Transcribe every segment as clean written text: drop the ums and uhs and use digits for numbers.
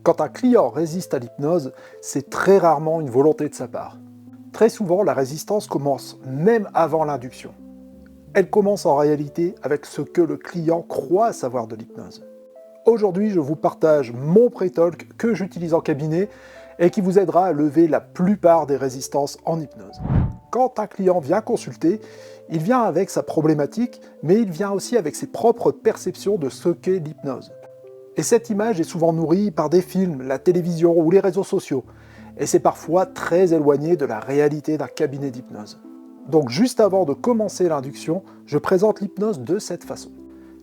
Quand un client résiste à l'hypnose, c'est très rarement une volonté de sa part. Très souvent, la résistance commence même avant l'induction. Elle commence en réalité avec ce que le client croit savoir de l'hypnose. Aujourd'hui, je vous partage mon pré-talk que j'utilise en cabinet et qui vous aidera à lever la plupart des résistances en hypnose. Quand un client vient consulter, il vient avec sa problématique, mais il vient aussi avec ses propres perceptions de ce qu'est l'hypnose. Et cette image est souvent nourrie par des films, la télévision ou les réseaux sociaux, et c'est parfois très éloigné de la réalité d'un cabinet d'hypnose. Donc juste avant de commencer l'induction, je présente l'hypnose de cette façon.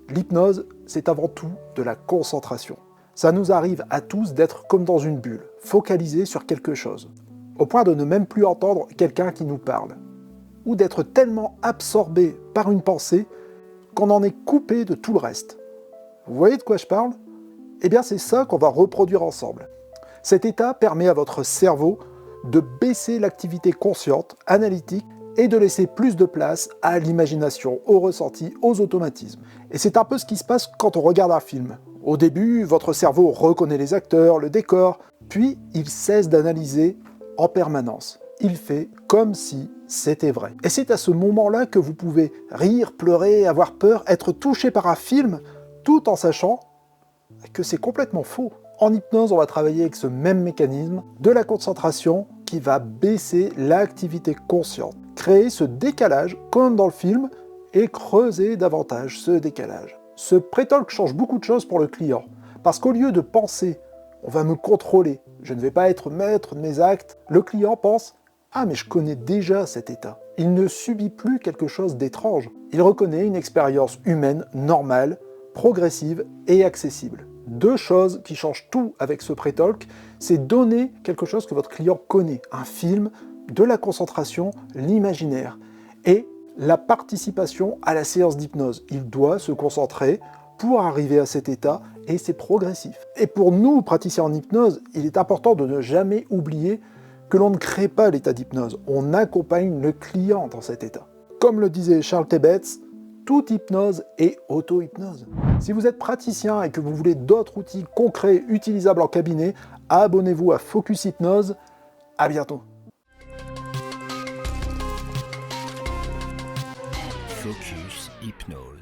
L'hypnose, c'est avant tout de la concentration. Ça nous arrive à tous d'être comme dans une bulle, focalisés sur quelque chose, au point de ne même plus entendre quelqu'un qui nous parle, ou d'être tellement absorbé par une pensée qu'on en est coupé de tout le reste. Vous voyez de quoi je parle ? Eh bien c'est ça qu'on va reproduire ensemble. Cet état permet à votre cerveau de baisser l'activité consciente, analytique, et de laisser plus de place à l'imagination, au ressenti, aux automatismes. Et c'est un peu ce qui se passe quand on regarde un film. Au début, votre cerveau reconnaît les acteurs, le décor, puis il cesse d'analyser en permanence. Il fait comme si c'était vrai. Et c'est à ce moment-là que vous pouvez rire, pleurer, avoir peur, être touché par un film, tout en sachant que c'est complètement faux. En hypnose, on va travailler avec ce même mécanisme de la concentration qui va baisser l'activité consciente, créer ce décalage comme dans le film et creuser davantage ce décalage. Ce pré-talk change beaucoup de choses pour le client, parce qu'au lieu de penser « on va me contrôler, je ne vais pas être maître de mes actes », le client pense « ah mais je connais déjà cet état ». Il ne subit plus quelque chose d'étrange, il reconnaît une expérience humaine normale, progressive et accessible. Deux choses qui changent tout avec ce pré-talk, c'est donner quelque chose que votre client connaît, un film, de la concentration, l'imaginaire, et la participation à la séance d'hypnose. Il doit se concentrer pour arriver à cet état, et c'est progressif. Et pour nous, praticiens en hypnose, il est important de ne jamais oublier que l'on ne crée pas l'état d'hypnose, on accompagne le client dans cet état. Comme le disait Charles Tebetz, toute hypnose est auto-hypnose. Si vous êtes praticien et que vous voulez d'autres outils concrets utilisables en cabinet, abonnez-vous à Focus Hypnose. À bientôt. Focus Hypnose.